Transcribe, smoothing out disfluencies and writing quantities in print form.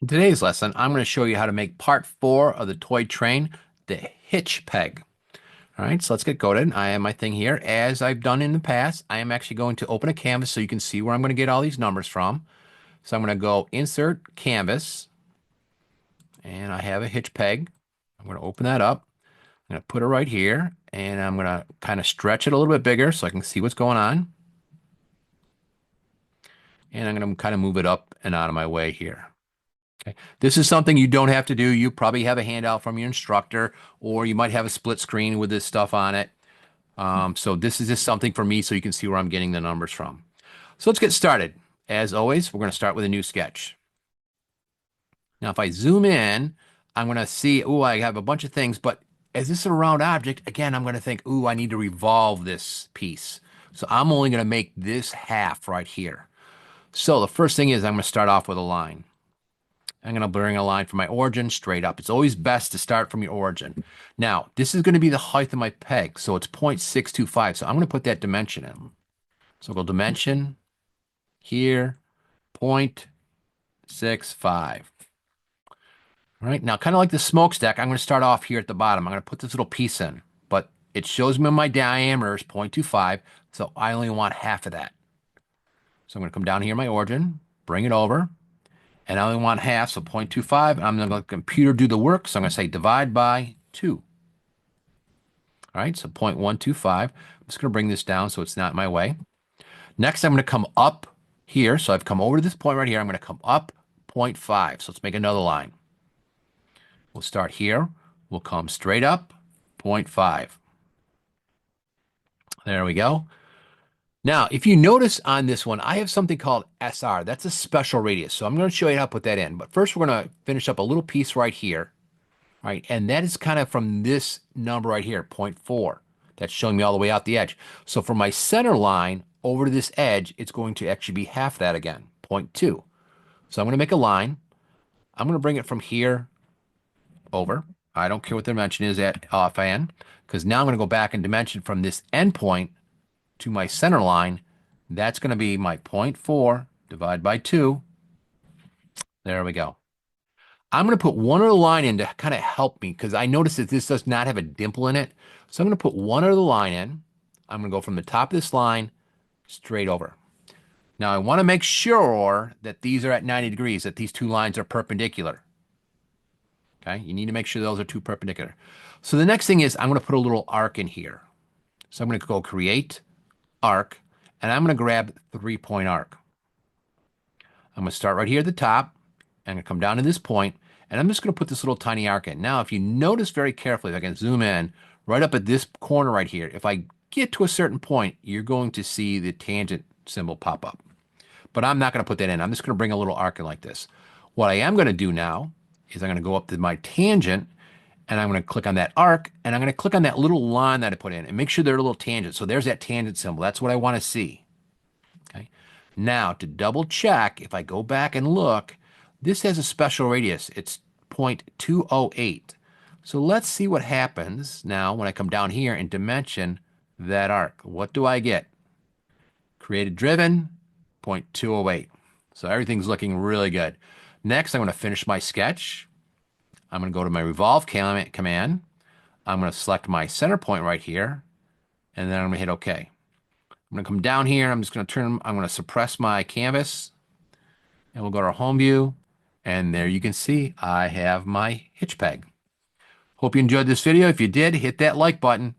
In today's lesson, I'm going to show you how to make part 4 of the toy train, the hitch peg. All right, so let's get going. I have my thing here. As I've done in the past, I am actually going to open a canvas so you can see where I'm going to get all these numbers from. So I'm going to go Insert Canvas, and I have a hitch peg. I'm going to open that up. I'm going to put it right here, and I'm going to kind of stretch it a little bit bigger so I can see what's going on. And I'm going to kind of move it up and out of my way here. Okay. This is something you don't have to do. You probably have a handout from your instructor, or you might have a split screen with this stuff on it. So this is just something for me so you can see where I'm getting the numbers from. So let's get started. As always, we're going to start with a new sketch. Now, if I zoom in, I'm going to see, oh, I have a bunch of things, but as this is a round object, again, I'm going to think, oh, I need to revolve this piece. So I'm only going to make this half right here. So the first thing is I'm going to start off with a line. I'm going to bring a line from my origin straight up. It's always best to start from your origin. Now, this is going to be the height of my peg, so it's 0.625. So I'm going to put that dimension in. So we'll go dimension here, 0.65. All right, now kind of like the smokestack, I'm going to start off here at the bottom. I'm going to put this little piece in, but it shows me my diameter is 0.25, so I only want half of that. So I'm going to come down here, my origin, bring it over. And I only want half, so 0.25. I'm going to let the computer do the work. So I'm going to say divide by 2. All right, so 0.125. I'm just going to bring this down so it's not in my way. Next, I'm going to come up here. So I've come over to this point right here. I'm going to come up 0.5. So let's make another line. We'll start here. We'll come straight up 0.5. There we go. Now, if you notice on this one, I have something called SR. That's a special radius. So I'm going to show you how to put that in. But first, we're going to finish up a little piece right here. All right, and that is kind of from this number right here, 0.4. That's showing me all the way out the edge. So from my center line over to this edge, it's going to actually be half that again, 0.2. So I'm going to make a line. I'm going to bring it from here over. I don't care what the dimension is at offhand, because now I'm going to go back and dimension from this endpoint to my center line. That's going to be my 0.4 divided by 2. There we go. I'm going to put one other line in to kind of help me because I noticed that this does not have a dimple in it. So I'm going to put one other line in. I'm going to go from the top of this line straight over. Now I want to make sure that these are at 90 degrees, that these two lines are perpendicular. Okay, you need to make sure those are two perpendicular. So the next thing is I'm going to put a little arc in here. So I'm going to go create arc, and I'm going to grab 3-point arc. I'm going to start right here at the top. I'm going to come down to this point, and I'm just going to put this little tiny arc in. Now, if you notice very carefully, if I can zoom in, right up at this corner right here, if I get to a certain point, you're going to see the tangent symbol pop up. But I'm not going to put that in. I'm just going to bring a little arc in like this. What I am going to do now is I'm going to go up to my tangent, and I'm going to click on that arc, and I'm going to click on that little line that I put in, and make sure they're a little tangent. So there's that tangent symbol. That's what I want to see. Okay. Now, to double check, if I go back and look, this has a special radius. It's 0.208. So let's see what happens now when I come down here and dimension that arc. What do I get? Created driven, 0.208. So everything's looking really good. Next, I'm going to finish my sketch. I'm going to go to my revolve command. I'm going to select my center point right here, and then I'm going to hit OK. I'm going to come down here. I'm just going to I'm going to suppress my canvas, and we'll go to our home view. And there you can see I have my hitch peg. Hope you enjoyed this video. If you did, hit that like button.